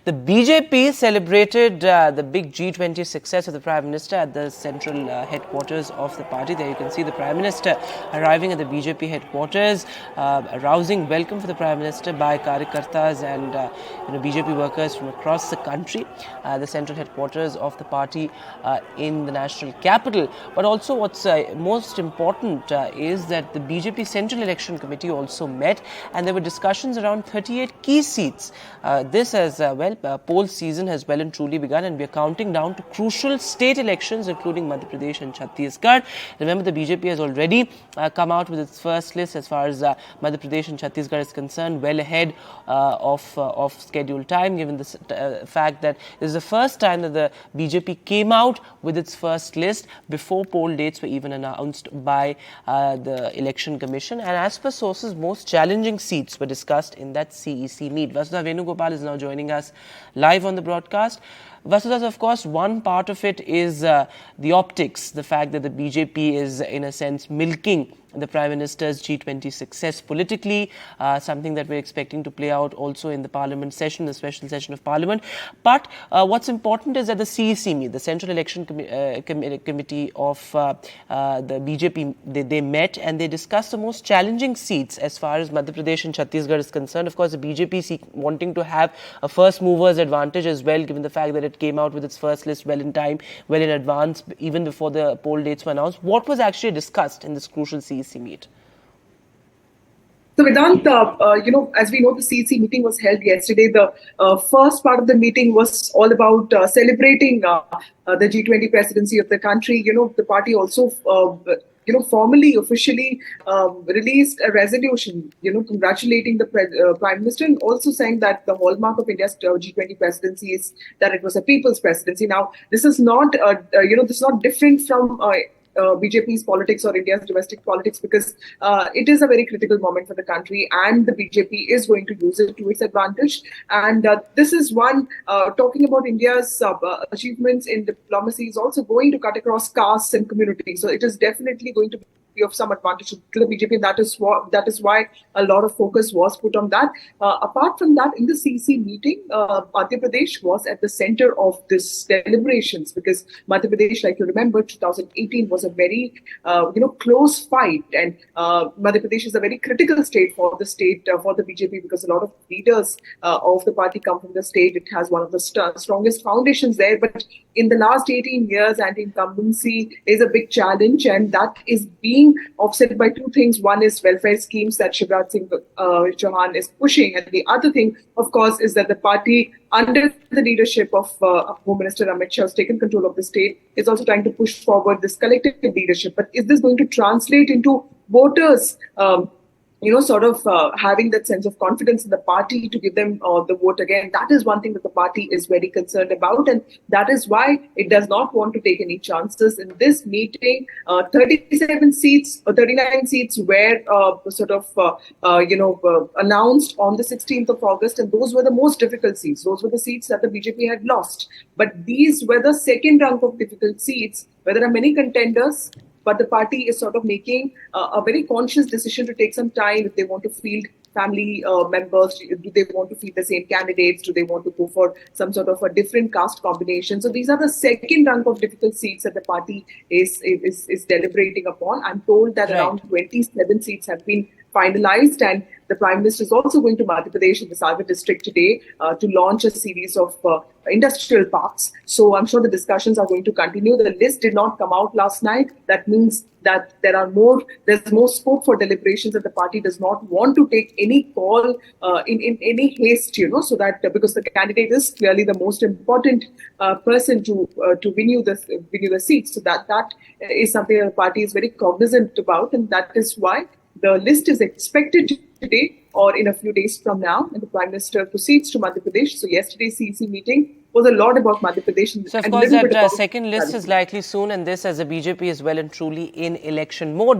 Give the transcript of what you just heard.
The BJP celebrated the big G20 success of the Prime Minister at the central headquarters of the party. There you can see the Prime Minister arriving at the BJP headquarters. A rousing welcome for the Prime Minister by Karyakartas and BJP workers from across the country. The central headquarters of the party in the national capital. But also what's most important is that the BJP Central Election Committee also met, and there were discussions around 38 key seats. This as poll season has well and truly begun, and we are counting down to crucial state elections, including Madhya Pradesh and Chhattisgarh. Remember, the BJP has already come out with its first list as far as Madhya Pradesh and Chhattisgarh is concerned, well ahead of scheduled time, given the fact that this is the first time that the BJP came out with its first list before poll dates were even announced by the Election Commission. And as per sources, most challenging seats were discussed in that CEC meet. Vasudha Venugopal is now joining us live on the broadcast. Vasudha, of course, one part of it is the optics, the fact that the BJP is, in a sense, milking the Prime Minister's G20 success politically, something that we're expecting to play out also in the Parliament session, the special session of Parliament. But what's important is that the CEC meet, the Central Election Committee of the BJP, they met and they discussed the most challenging seats as far as Madhya Pradesh and Chhattisgarh is concerned. Of course, the BJP wanting to have a first mover's advantage as well, given the fact that it came out with its first list well in time, well in advance, even before the poll dates were announced. What was actually discussed in this crucial CEC meet? So Vedant, as we know, the CEC meeting was held yesterday. The first part of the meeting was all about celebrating the G20 presidency of the country. The party also, formally, officially released a resolution, congratulating the Prime Minister, and also saying that the hallmark of India's G20 presidency is that it was a people's presidency. Now, this is not, this is not different from BJP's politics or India's domestic politics, because it is a very critical moment for the country, and the BJP is going to use it to its advantage. And this is one, talking about India's achievements in diplomacy is also going to cut across castes and communities. So it is definitely going to be of some advantage to the BJP. That is why a lot of focus was put on that. Apart from that, in the CEC meeting, Madhya Pradesh was at the center of this deliberations, because Madhya Pradesh, like you remember, 2018 was a very close fight, and Madhya Pradesh is a very critical state for the BJP, because a lot of leaders of the party come from the state. It has one of the strongest foundations there, but in the last 18 years, anti-incumbency is a big challenge, and that is being offset by two things. One is welfare schemes that Shivraj Singh Chauhan is pushing, and the other thing, of course, is that the party, under the leadership of Home Minister Amit Shah, has taken control of the state, is also trying to push forward this collective leadership. But is this going to translate into voters having that sense of confidence in the party to give them the vote again? That is one thing that the party is very concerned about, and that is why it does not want to take any chances. In this meeting, 39 seats were announced on the 16th of August, and those were the most difficult seats. Those were the seats that the BJP had lost. But these were the second rank of difficult seats, where there are many contenders, but the party is sort of making a very conscious decision to take some time. If they want to field family members, do they want to field the same candidates? Do they want to go for some sort of a different caste combination? So these are the second rank of difficult seats that the party is deliberating upon. I'm told that around 27 seats have been finalized, and the Prime Minister is also going to Madhya Pradesh in the Sagar district today to launch a series of industrial parks. So I'm sure the discussions are going to continue. The list did not come out last night. That means that there's more scope for deliberations, that the party does not want to take any call in any haste, so that because the candidate is clearly the most important person to win you the seat. So that is something that the party is very cognizant about, and that is why the list is expected today or in a few days from now, and the Prime Minister proceeds to Madhya Pradesh. So yesterday's CEC meeting was a lot about Madhya Pradesh. So of course that second list is likely soon, and this as the BJP is well and truly in election mode.